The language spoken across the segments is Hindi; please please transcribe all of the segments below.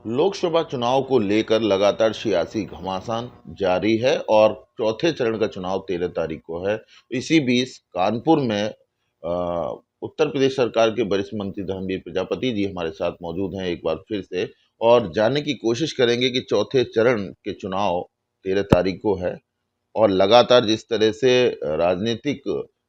लोकसभा चुनाव को लेकर लगातार सियासी घमासान जारी है और चौथे चरण का चुनाव 13 तारीख को है। इसी बीच कानपुर में उत्तर प्रदेश सरकार के वरिष्ठ मंत्री धर्मवीर प्रजापति जी हमारे साथ मौजूद हैं एक बार फिर से, और जानने की कोशिश करेंगे कि चौथे चरण के चुनाव 13 तारीख को है और लगातार जिस तरह से राजनीतिक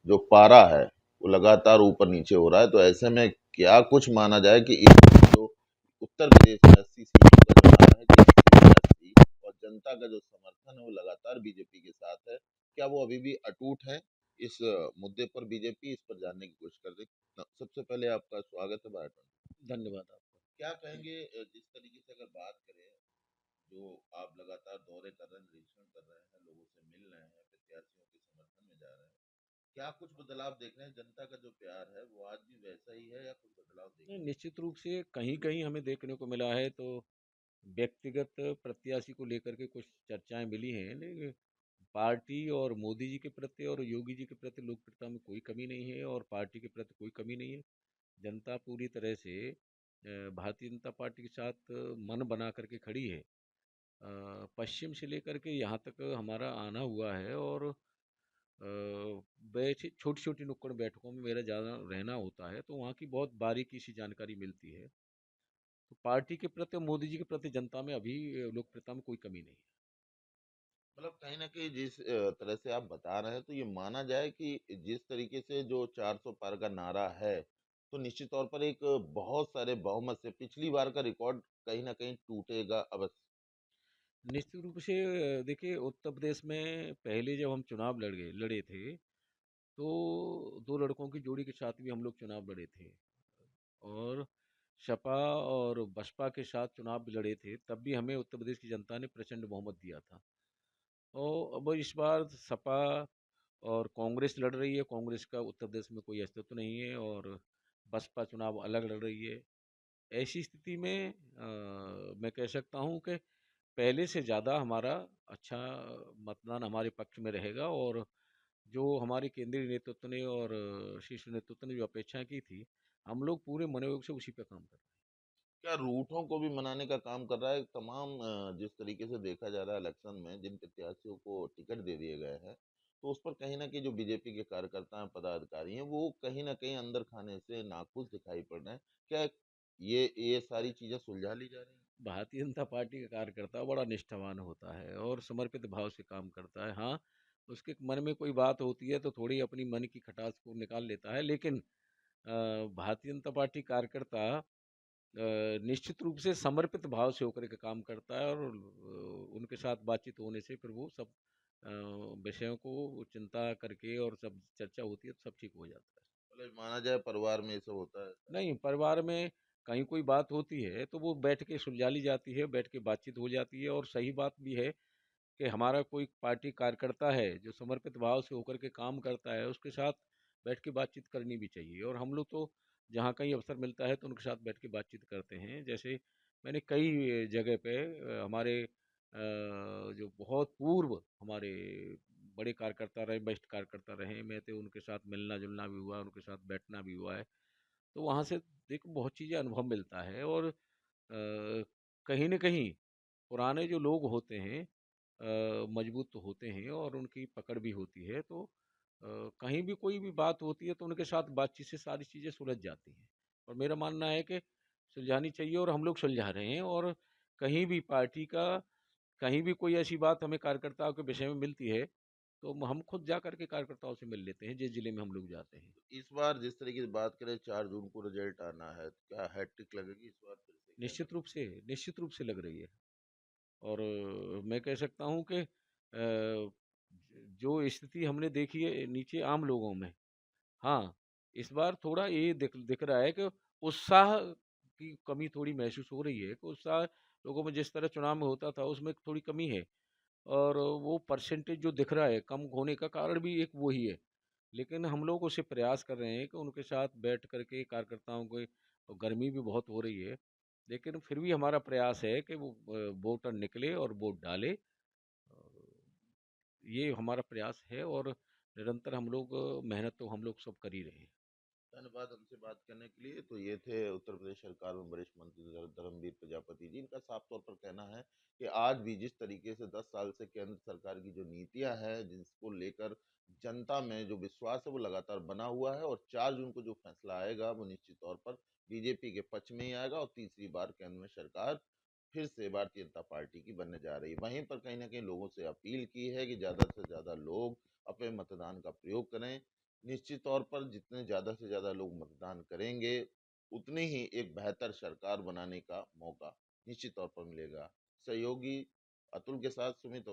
जो पारा है वो लगातार ऊपर नीचे हो रहा है, तो ऐसे में क्या कुछ माना जाए कि इस जो उत्तर प्रदेश में 80 सीटों का जो नारा है कि 80 और जनता का जो समर्थन है वो लगातार बीजेपी के साथ है, क्या वो अभी भी अटूट है इस मुद्दे पर? बीजेपी इस पर जानने की कोशिश कर रही है। सबसे पहले आपका स्वागत है भारत में। धन्यवाद आपका। क्या कहेंगे जिस तरीके से अगर बात करें, जो आप लगातार दौरे कर रहे हैं, निरीक्षण कर रहे हैं, लोगों से मिल रहे हैं, प्रत्याशियों के समर्थन में जा रहे हैं, क्या कुछ बदलाव देख रहे हैं? जनता का जो प्यार है वो आज भी वैसा ही है या कुछ बदलाव देख नहीं, रहे हैं? निश्चित रूप से कहीं-कहीं हमें देखने को मिला है तो व्यक्तिगत प्रत्याशी को लेकर के कुछ चर्चाएँ मिली हैं, लेकिन पार्टी और मोदी जी के प्रति और योगी जी के प्रति लोकप्रियता में कोई कमी नहीं है और पार्टी के प्रति कोई कमी नहीं है। जनता पूरी तरह से भारतीय जनता पार्टी के साथ मन बना कर के खड़ी है। पश्चिम से लेकर के यहाँ तक हमारा आना हुआ है और बैठ छोटी-छोटी नुक्कड़ बैठकों में मेरा ज़्यादा रहना होता है, तो वहाँ की बहुत बारीकी सी जानकारी मिलती है। तो पार्टी के प्रति और मोदी जी के प्रति जनता में अभी लोकप्रियता में कोई कमी नहीं है। मतलब कहीं न कहीं जिस तरह से आप बता रहे हैं, तो ये माना जाए कि जिस तरीके से जो 400 पार का नारा है, तो निश्चित तौर पर एक बहुत सारे बहुमत से पिछली बार का रिकॉर्ड कहीं न कहीं टूटेगा अवश्य। निश्चित रूप से देखिए उत्तर प्रदेश में पहले जब हम चुनाव लड़े थे, तो 2 लड़कों की जोड़ी के साथ भी हम लोग चुनाव लड़े थे और सपा और बसपा के साथ चुनाव भी लड़े थे, तब भी हमें उत्तर प्रदेश की जनता ने प्रचंड बहुमत दिया था। और अब इस बार सपा और कांग्रेस लड़ रही है, कांग्रेस का उत्तर प्रदेश में कोई अस्तित्व नहीं है और बसपा चुनाव अलग लड़ रही है। ऐसी स्थिति में मैं कह सकता हूँ कि पहले से ज़्यादा हमारा अच्छा मतदान हमारे पक्ष में रहेगा और जो हमारे केंद्रीय नेतृत्व ने और शीर्ष नेतृत्व ने जो अपेक्षाएं की थी, हम लोग पूरे मनोयोग से उसी पे काम कर रहे हैं। क्या रूठों को भी मनाने का काम कर रहा है? तमाम जिस तरीके से देखा जा रहा है इलेक्शन में जिन प्रत्याशियों को टिकट दे दिए गए हैं, तो उस पर कहीं न कहीं जो बीजेपी के कार्यकर्ता हैं, पदाधिकारी हैं, वो कहीं न कहीं अंदर खाने से नाखुश दिखाई पड़ रहे हैं। क्या ये सारी चीज़ें सुलझा ली जा रही हैं? भारतीय जनता पार्टी का कार्यकर्ता बड़ा निष्ठावान होता है और समर्पित भाव से काम करता है। हाँ, उसके मन में कोई बात होती है तो थोड़ी अपनी मन की खटास को निकाल लेता है, लेकिन भारतीय जनता पार्टी कार्यकर्ता निश्चित रूप से समर्पित भाव से होकर के काम करता है और उनके साथ बातचीत होने से फिर वो सब अ, विषयों को चिंता करके और सब चर्चा होती है तो सब ठीक हो जाता है। मतलब माना जाए परिवार में ये सब होता है। नहीं, परिवार में कहीं कोई बात होती है तो वो बैठ के सुलझा ली जाती है, बैठ के बातचीत हो जाती है और सही बात भी है कि हमारा कोई पार्टी कार्यकर्ता है जो समर्पित भाव से होकर के काम करता है, उसके साथ बैठ के बातचीत करनी भी चाहिए और हम लोग तो जहाँ कहीं अवसर मिलता है तो उनके साथ बैठ के बातचीत करते हैं। जैसे मैंने कई जगह पे हमारे जो बहुत पूर्व हमारे बड़े कार्यकर्ता रहे, वरिष्ठ कार्यकर्ता रहे, मैं तो उनके साथ मिलना-जुलना भी हुआ, उनके साथ बैठना भी हुआ है। तो वहाँ से देखो बहुत चीज़ें अनुभव मिलता है और कहीं न कहीं पुराने जो लोग होते हैं मजबूत तो होते हैं और उनकी पकड़ भी होती है तो कहीं भी कोई भी बात होती है तो उनके साथ बातचीत से सारी चीज़ें सुलझ जाती हैं और मेरा मानना है कि सुलझानी चाहिए और हम लोग सुलझा रहे हैं और कहीं भी पार्टी का कहीं भी कोई ऐसी बात हमें कार्यकर्ताओं के विषय में मिलती है तो हम खुद जा कर के कार्यकर्ताओं से मिल लेते हैं जिस जिले में हम लोग जाते हैं। इस बार जिस तरीके से बात करें 4 जून को रिजल्ट आना है, तो क्या हैट्रिक लगेगी इस बार फिर से? क्या लगता निश्चित रूप से लग रही है और मैं कह सकता हूँ कि जो स्थिति हमने देखी है नीचे आम लोगों में, हाँ, इस बार थोड़ा ये दिख दिख रहा है कि उत्साह की कमी थोड़ी महसूस हो रही है कि उत्साह लोगों में जिस तरह चुनाव में होता था उसमें थोड़ी कमी है और वो परसेंटेज जो दिख रहा है कम होने का कारण भी एक वो ही है। लेकिन हम लोग उसे प्रयास कर रहे हैं कि उनके साथ बैठ कर के कार्यकर्ताओं को और गर्मी भी बहुत हो रही है, लेकिन फिर भी हमारा प्रयास है कि वो वोटर निकले और वोट डाले। ये हमारा प्रयास है और निरंतर हम लोग मेहनत तो हम लोग सब कर ही रहे हैं। धन्यवाद हमसे बात करने के लिए। तो ये थे उत्तर प्रदेश सरकार में वरिष्ठ मंत्री धर्मवीर प्रजापति जी। इनका साफ तौर पर कहना है कि आज भी जिस तरीके से 10 साल से केंद्र सरकार की जो नीतियां हैं, जिसको लेकर जनता में जो विश्वास है वो लगातार बना हुआ है, और 4 जून को जो फैसला आएगा वो निश्चित तौर पर बीजेपी के पक्ष में ही आएगा, और तीसरी बार केंद्र में सरकार फिर से भारतीय जनता पार्टी की बनने जा रही है। वहीं पर कहीं ना कहीं लोगों से अपील की है कि ज्यादा से ज्यादा लोग अपने मतदान का प्रयोग करें। निश्चित तौर पर जितने ज़्यादा से ज़्यादा लोग मतदान करेंगे, उतनी ही एक बेहतर सरकार बनाने का मौका निश्चित तौर पर मिलेगा। सहयोगी अतुल के साथ सुमित।